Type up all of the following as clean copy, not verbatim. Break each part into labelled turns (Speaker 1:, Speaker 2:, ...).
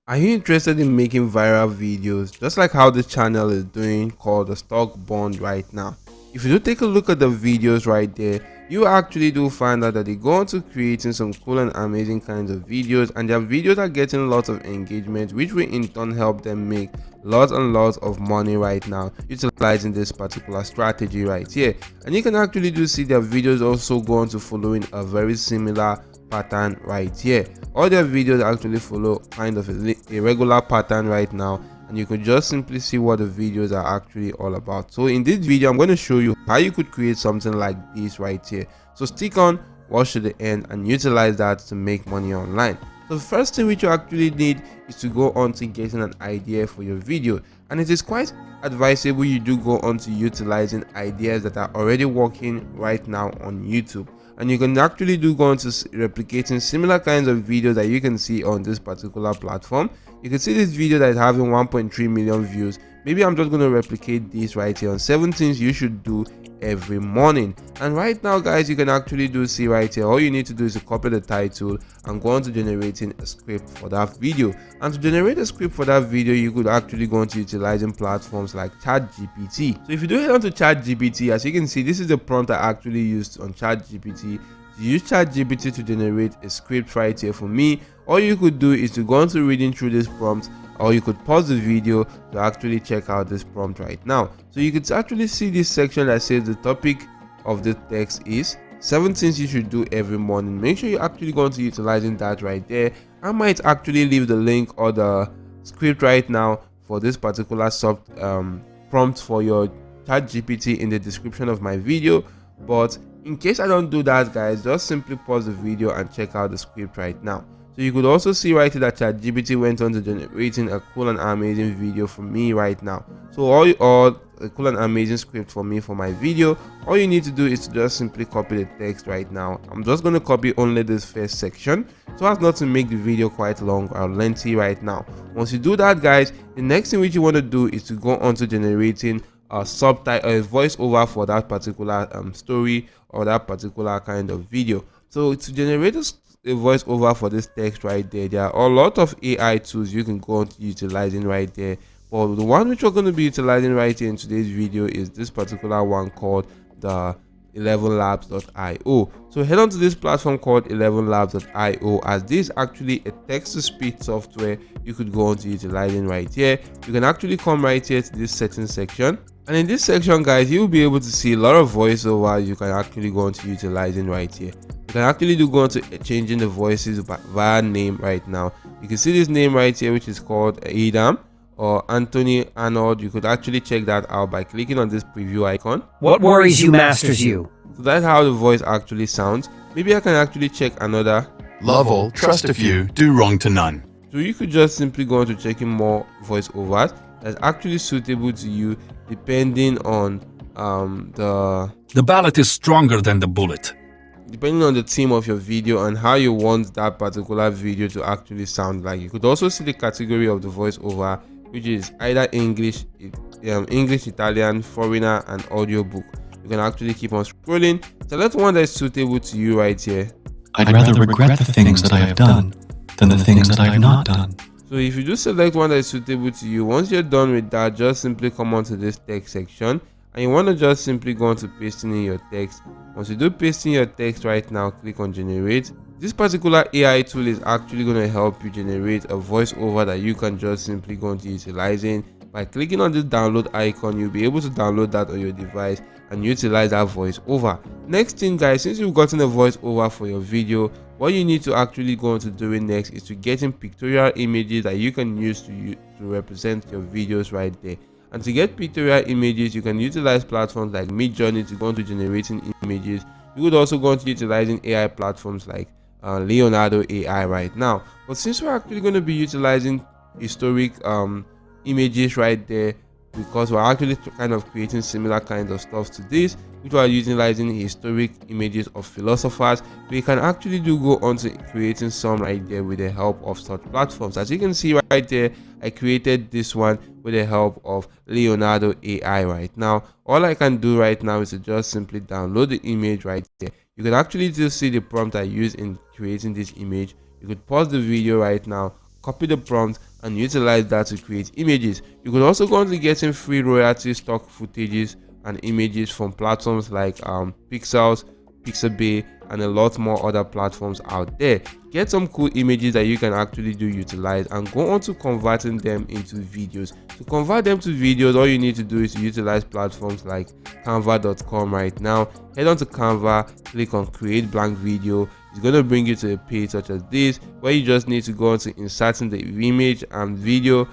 Speaker 1: Are you interested in making viral videos just like how this channel is doing, called the stock bond right now? If you do take a look at the videos right there, you actually do find out that they go on to creating some cool and amazing kinds of videos, and their videos are getting lots of engagement, which will in turn help them make lots and lots of money right now utilizing this particular strategy right here. And you can actually do see their videos also go on to following a very similar pattern right here. All their videos actually follow kind of a regular pattern right now, and you could just simply see what the videos are actually all about. So in this video I'm going to show you how you could create something like this right here. So stick on, watch to the end, and utilize that to make money online. So the first thing which you actually need is to go on to getting an idea for your video, and it is quite advisable you do go on to utilizing ideas that are already working right now on YouTube. And you can actually do go on to replicating similar kinds of videos that you can see on this particular platform. You can see this video that is having 1.3 million views. Maybe I'm just going to replicate this right here on 7 things you should do every morning. And right now guys, you can actually do see right here, all you need to do is to copy the title and go on to generating a script for that video. And to generate a script for that video, you could actually go on to utilizing platforms like ChatGPT. So if you do head on to ChatGPT, as you can see, this is the prompt I actually used on ChatGPT. To use ChatGPT to generate a script right here for me, all you could do is to go on to reading through this prompt, or you could pause the video to actually check out this prompt right now. So you could actually see this section that says the topic of the text is 7 things you should do every morning. Make sure you actually go on to utilizing that right there. I might actually leave the link or the script right now for this particular prompt for your ChatGPT in the description of my video, but in case I don't do that guys, just simply pause the video and check out the script right now. So you could also see right here that ChatGPT went on to generating a cool and amazing video for me right now. So all a cool and amazing script for me for my video. All you need to do is to just simply copy the text right now. I'm just going to copy only this first section so as not to make the video quite long or lengthy right now. Once you do that guys, the next thing which you want to do is to go on to generating a subtitle or a voiceover for that particular story or that particular kind of video. So to generate a voiceover for this text right there, there are a lot of AI tools you can go on to utilizing right there, but the one which we're going to be utilizing right here in today's video is this particular one called the 11labs.io. So head on to this platform called 11labs.io, as this is actually a text-to-speech software you could go on to utilizing right here. You can actually come right here to this settings section, and in this section guys, you'll be able to see a lot of voiceover you can actually go on to utilizing right here. You can actually do go on to changing the voices via name right now. You can see this name right here which is called Adam or Anthony Arnold. You could actually check that out by clicking on this preview icon.
Speaker 2: What worries you masters you.
Speaker 1: So that's how the voice actually sounds. Maybe I can actually check another.
Speaker 3: Love all, trust a few, do wrong to none.
Speaker 1: So you could just simply go on to checking more voiceovers that's actually suitable to you depending on
Speaker 4: The ballot is stronger than the bullet.
Speaker 1: Depending on the theme of your video and how you want that particular video to actually sound like. You could also see the category of the voiceover, which is either English, Italian, foreigner, and audiobook. You can actually keep on scrolling, select one that is suitable to you right here.
Speaker 5: I'd rather regret the things that I have done than the things that I have not done.
Speaker 1: So if you do select one that is suitable to you, once you're done with that, just simply come onto this text section, and you want to just simply go on to pasting in your text. Once you do paste in your text right now, click on generate. This particular AI tool is actually going to help you generate a voiceover that you can just simply go on to utilizing. By clicking on this download icon, you'll be able to download that on your device and utilize that voiceover. Next thing guys, since you've gotten a voiceover for your video, what you need to actually go on to doing next is to getting pictorial images that you can use to represent your videos right there. And to get pictorial images, you can utilize platforms like Midjourney to go on to generating images. You could also go on to utilizing AI platforms like Leonardo AI right now. But since we're actually going to be utilizing historic images right there, because we're actually kind of creating similar kinds of stuff to this, which are utilizing historic images of philosophers, we can actually do go on to creating some right there with the help of such platforms. As you can see right there, I created this one with the help of Leonardo AI right now. All I can do right now is to just simply download the image right there. You can actually just see the prompt I used in creating this image. You could pause the video right now, copy the prompt and utilize that to create images. You could also go on to getting free royalty stock footages and images from platforms like Pixels, Pixabay, and a lot more other platforms out there. Get some cool images that you can actually utilize and go on to converting them into videos. To convert them to videos, all you need to do is to utilize platforms like canva.com right now. Head on to Canva, click on create blank video. It's going to bring you to a page such as this, where you just need to go on to inserting the image and video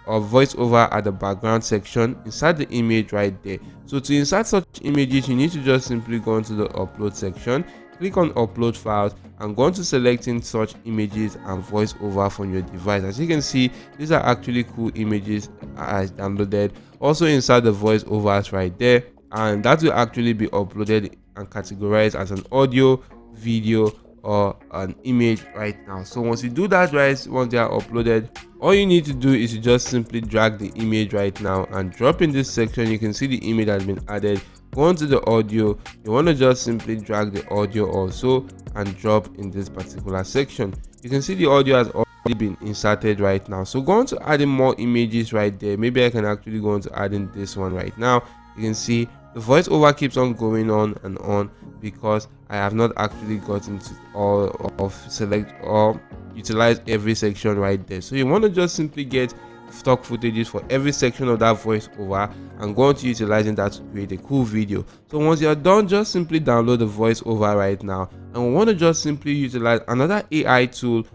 Speaker 1: or voiceover at the background section. Insert the image right there. So to insert such images, you need to just simply go into the upload section, click on upload files, and go on to selecting such images and voiceover from your device. As you can see, these are actually cool images I downloaded. Also insert the voiceovers right there, and that will actually be uploaded and categorized as an audio, video, or an image right now. So once you do that, right, once they are uploaded, all you need to do is to just simply drag the image right now and drop in this section. You can see the image has been added. Go on to the audio. You want to just simply drag the audio also and drop in this particular section. You can see the audio has already been inserted right now. So go on to adding more images right there. Maybe I can actually go on to adding this one right now. You can see the voiceover keeps on going on and on because I have not actually gotten to all of select or utilize every section right there. So you want to just simply get stock footages for every section of that voiceover and go on to utilizing that to create a cool video. So once you're done, just simply download the voiceover right now, and we want to just simply utilize another AI tool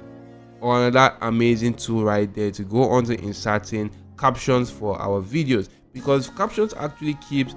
Speaker 1: or another amazing tool right there to go on to inserting captions for our videos, because captions actually keeps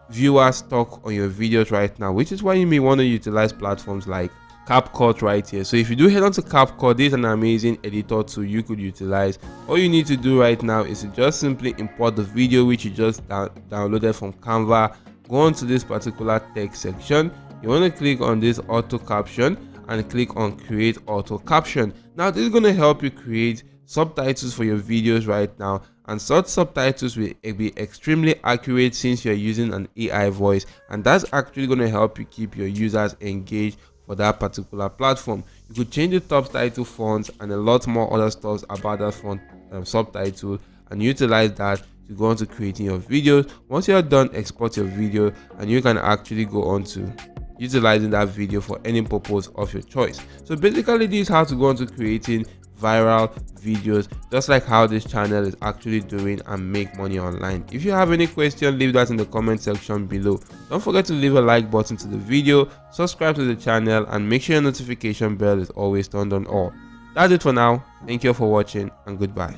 Speaker 1: viewers stuck on your videos right now, which is why you may want to utilize platforms like CapCut right here. So if you do head on to CapCut, this is an amazing editor tool you could utilize. All you need to do right now is to just simply import the video which you just downloaded from Canva. Go on to this particular text section. You want to click on this auto caption and click on create auto caption. Now this is going to help you create subtitles for your videos right now, and such subtitles will be extremely accurate since you're using an AI voice, and that's actually going to help you keep your users engaged for that particular platform. You could change the subtitle fonts and a lot more other stuff about that font subtitle and utilize that to go on to creating your videos. Once you're done, export your video and you can actually go on to utilizing that video for any purpose of your choice. So basically this is how to go on to creating viral videos, just like how this channel is actually doing, and make money online. If you have any question, leave that in the comment section below. Don't forget to leave a like button to the video, subscribe to the channel, and make sure your notification bell is always turned on all. That's it for now. Thank you for watching, and goodbye.